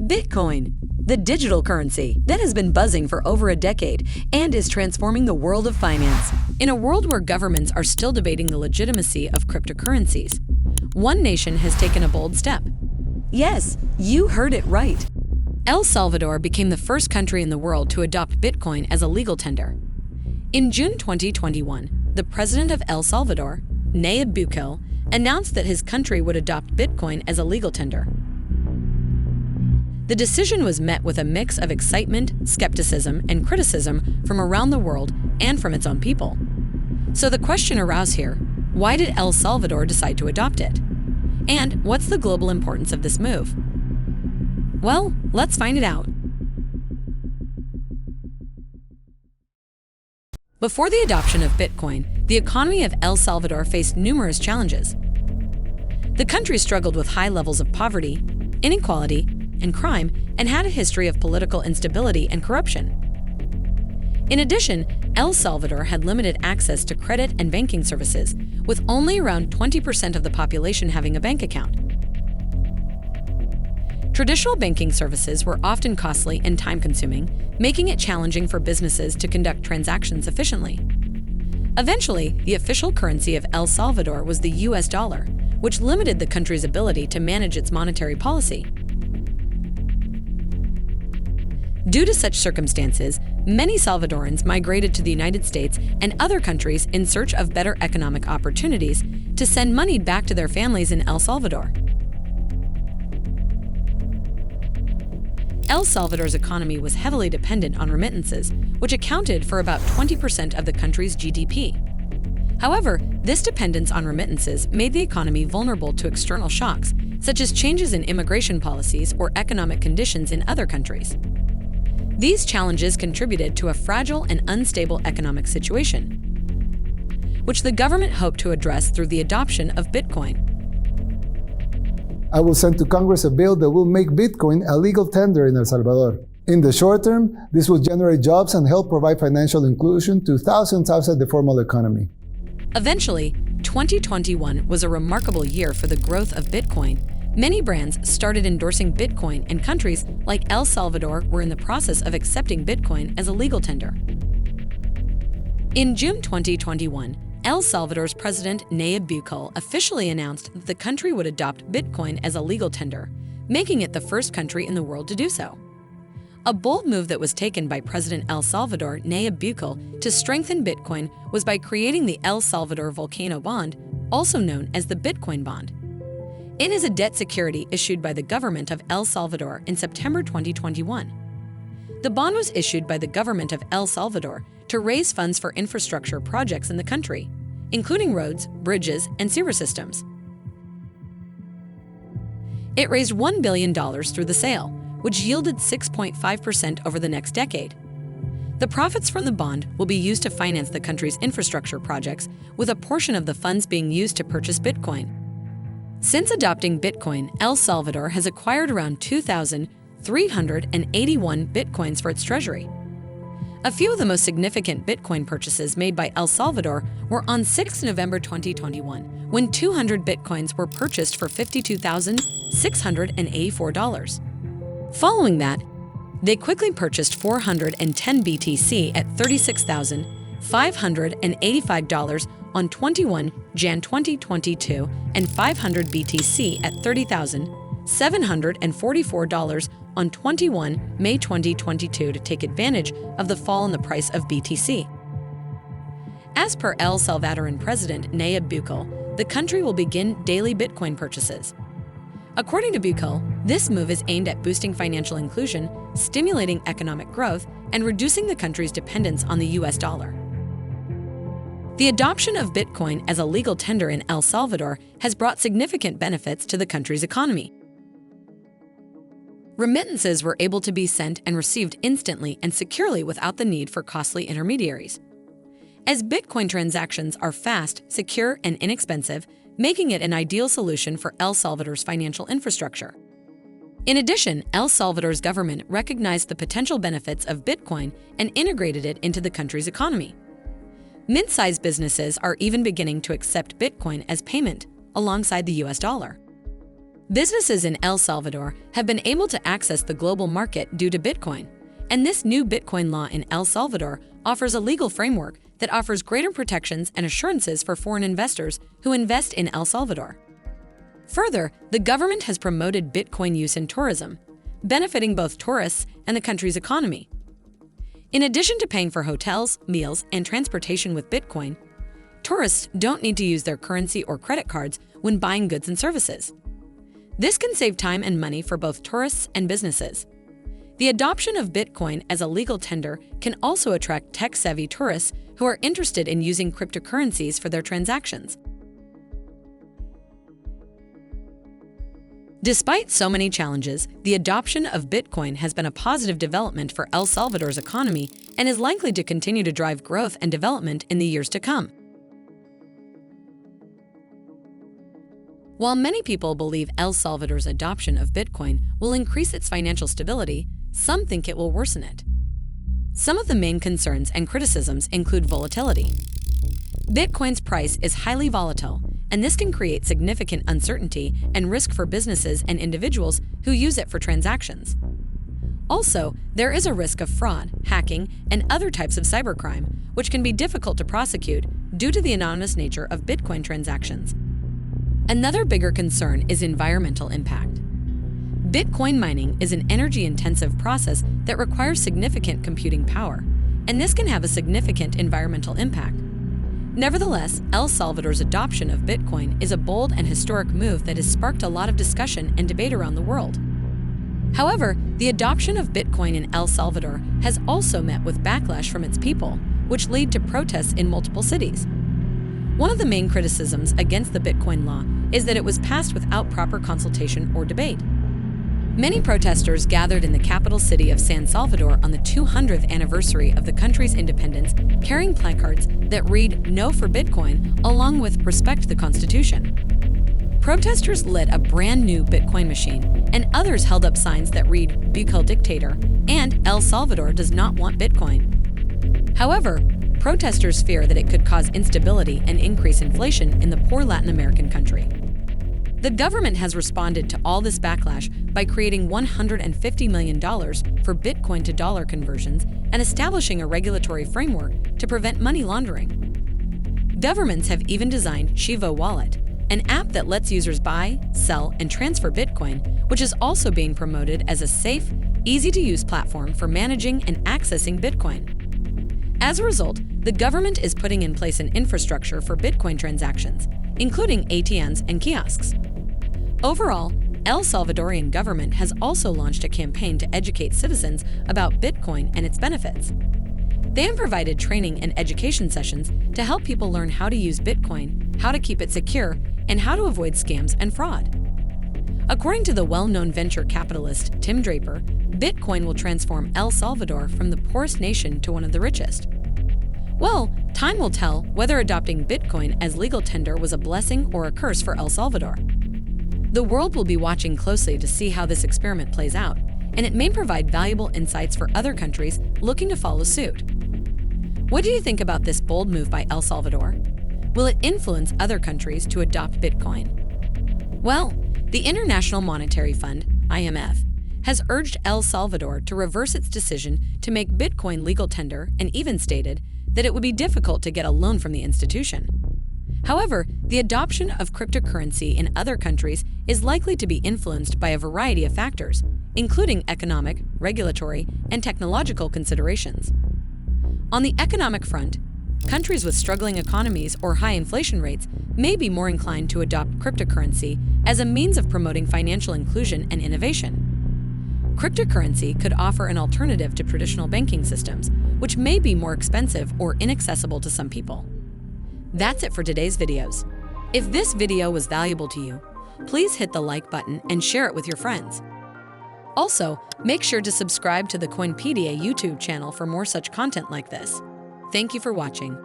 Bitcoin, the digital currency that has been buzzing for over a decade and is transforming the world of finance. In a world where governments are still debating the legitimacy of cryptocurrencies, one nation has taken a bold step. Yes, you heard it right. El Salvador became the first country in the world to adopt Bitcoin as a legal tender. In June 2021, the president of El Salvador, Nayib Bukele, announced that his country would adopt Bitcoin as a legal tender. The decision was met with a mix of excitement, skepticism, and criticism from around the world and from its own people. So the question arose here, why did El Salvador decide to adopt it? And what's the global importance of this move? Well, let's find it out. Before the adoption of Bitcoin, the economy of El Salvador faced numerous challenges. The country struggled with high levels of poverty, inequality, and crime, and had a history of political instability and corruption. In addition, El Salvador had limited access to credit and banking services, with only around 20% of the population having a bank account. Traditional banking services were often costly and time-consuming, making it challenging for businesses to conduct transactions efficiently. Eventually, the official currency of El Salvador was the US dollar, which limited the country's ability to manage its monetary policy. Due to such circumstances, many Salvadorans migrated to the United States and other countries in search of better economic opportunities to send money back to their families in El Salvador. El Salvador's economy was heavily dependent on remittances, which accounted for about 20% of the country's GDP. However, this dependence on remittances made the economy vulnerable to external shocks, such as changes in immigration policies or economic conditions in other countries. These challenges contributed to a fragile and unstable economic situation, which the government hoped to address through the adoption of Bitcoin. I will send to Congress a bill that will make Bitcoin a legal tender in El Salvador. In the short term, this will generate jobs and help provide financial inclusion to thousands outside the formal economy. Eventually, 2021 was a remarkable year for the growth of Bitcoin. Many brands started endorsing Bitcoin, and countries like El Salvador were in the process of accepting Bitcoin as a legal tender. In June 2021, El Salvador's president Nayib Bukele officially announced that the country would adopt Bitcoin as a legal tender, making it the first country in the world to do so. A bold move that was taken by President El Salvador Nayib Bukele to strengthen Bitcoin was by creating the El Salvador Volcano bond, also known as the Bitcoin bond. It is a debt security issued by the government of El Salvador in September 2021. The bond was issued by the government of El Salvador to raise funds for infrastructure projects in the country, including roads, bridges, and sewer systems. It raised $1 billion through the sale, which yielded 6.5% over the next decade. The profits from the bond will be used to finance the country's infrastructure projects, with a portion of the funds being used to purchase Bitcoin. Since adopting Bitcoin, El Salvador has acquired around 2,381 Bitcoins for its treasury. A few of the most significant Bitcoin purchases made by El Salvador were on 6 November 2021, when 200 Bitcoins were purchased for $52,684. Following that, they quickly purchased 410 BTC at $36,585 on 21 Jan 2022 and 500 BTC at $30,744 on 21 May 2022 to take advantage of the fall in the price of BTC. As per El Salvadorian President Nayib Bukele, the country will begin daily Bitcoin purchases. According to Bukele, this move is aimed at boosting financial inclusion, stimulating economic growth, and reducing the country's dependence on the US dollar. The adoption of Bitcoin as a legal tender in El Salvador has brought significant benefits to the country's economy. Remittances were able to be sent and received instantly and securely without the need for costly intermediaries. As Bitcoin transactions are fast, secure, and inexpensive, making it an ideal solution for El Salvador's financial infrastructure. In addition, El Salvador's government recognized the potential benefits of Bitcoin and integrated it into the country's economy. Mid-sized businesses are even beginning to accept Bitcoin as payment alongside the US dollar. Businesses in El Salvador have been able to access the global market due to Bitcoin, and this new Bitcoin law in El Salvador offers a legal framework that offers greater protections and assurances for foreign investors who invest in El Salvador. Further, the government has promoted Bitcoin use in tourism, benefiting both tourists and the country's economy. In addition to paying for hotels, meals, and transportation with Bitcoin, tourists don't need to use their currency or credit cards when buying goods and services. This can save time and money for both tourists and businesses. The adoption of Bitcoin as a legal tender can also attract tech-savvy tourists who are interested in using cryptocurrencies for their transactions. Despite so many challenges, the adoption of Bitcoin has been a positive development for El Salvador's economy and is likely to continue to drive growth and development in the years to come. While many people believe El Salvador's adoption of Bitcoin will increase its financial stability, some think it will worsen it. Some of the main concerns and criticisms include volatility. Bitcoin's price is highly volatile, and this can create significant uncertainty and risk for businesses and individuals who use it for transactions. Also, there is a risk of fraud, hacking, and other types of cybercrime, which can be difficult to prosecute due to the anonymous nature of Bitcoin transactions. Another bigger concern is environmental impact. Bitcoin mining is an energy-intensive process that requires significant computing power, and this can have a significant environmental impact. Nevertheless, El Salvador's adoption of Bitcoin is a bold and historic move that has sparked a lot of discussion and debate around the world. However, the adoption of Bitcoin in El Salvador has also met with backlash from its people, which lead to protests in multiple cities. One of the main criticisms against the Bitcoin law is that it was passed without proper consultation or debate. Many protesters gathered in the capital city of San Salvador on the 200th anniversary of the country's independence, carrying placards that read "No for Bitcoin" along with "Respect the Constitution." Protesters lit a brand new Bitcoin machine, and others held up signs that read "Bukele Dictator" and "El Salvador does not want Bitcoin." However, protesters fear that it could cause instability and increase inflation in the poor Latin American country. The government has responded to all this backlash by creating $150 million for Bitcoin to dollar conversions and establishing a regulatory framework to prevent money laundering. Governments have even designed Shiva Wallet, an app that lets users buy, sell, and transfer Bitcoin, which is also being promoted as a safe, easy-to-use platform for managing and accessing Bitcoin. As a result, the government is putting in place an infrastructure for Bitcoin transactions, including ATMs and kiosks. Overall, El Salvadorian government has also launched a campaign to educate citizens about Bitcoin and its benefits. They have provided training and education sessions to help people learn how to use Bitcoin, how to keep it secure, and how to avoid scams and fraud. According to the well-known venture capitalist Tim Draper, Bitcoin will transform El Salvador from the poorest nation to one of the richest. Well, time will tell whether adopting Bitcoin as legal tender was a blessing or a curse for El Salvador. The world will be watching closely to see how this experiment plays out, and it may provide valuable insights for other countries looking to follow suit. What do you think about this bold move by El Salvador? Will it influence other countries to adopt Bitcoin? Well, the International Monetary Fund, IMF, has urged El Salvador to reverse its decision to make Bitcoin legal tender and even stated that it would be difficult to get a loan from the institution. However, the adoption of cryptocurrency in other countries is likely to be influenced by a variety of factors, including economic, regulatory, and technological considerations. On the economic front, countries with struggling economies or high inflation rates may be more inclined to adopt cryptocurrency as a means of promoting financial inclusion and innovation. Cryptocurrency could offer an alternative to traditional banking systems, which may be more expensive or inaccessible to some people. That's it for today's videos. If this video was valuable to you, please hit the like button and share it with your friends. Also, make sure to subscribe to the Coinpedia YouTube channel for more such content like this. Thank you for watching.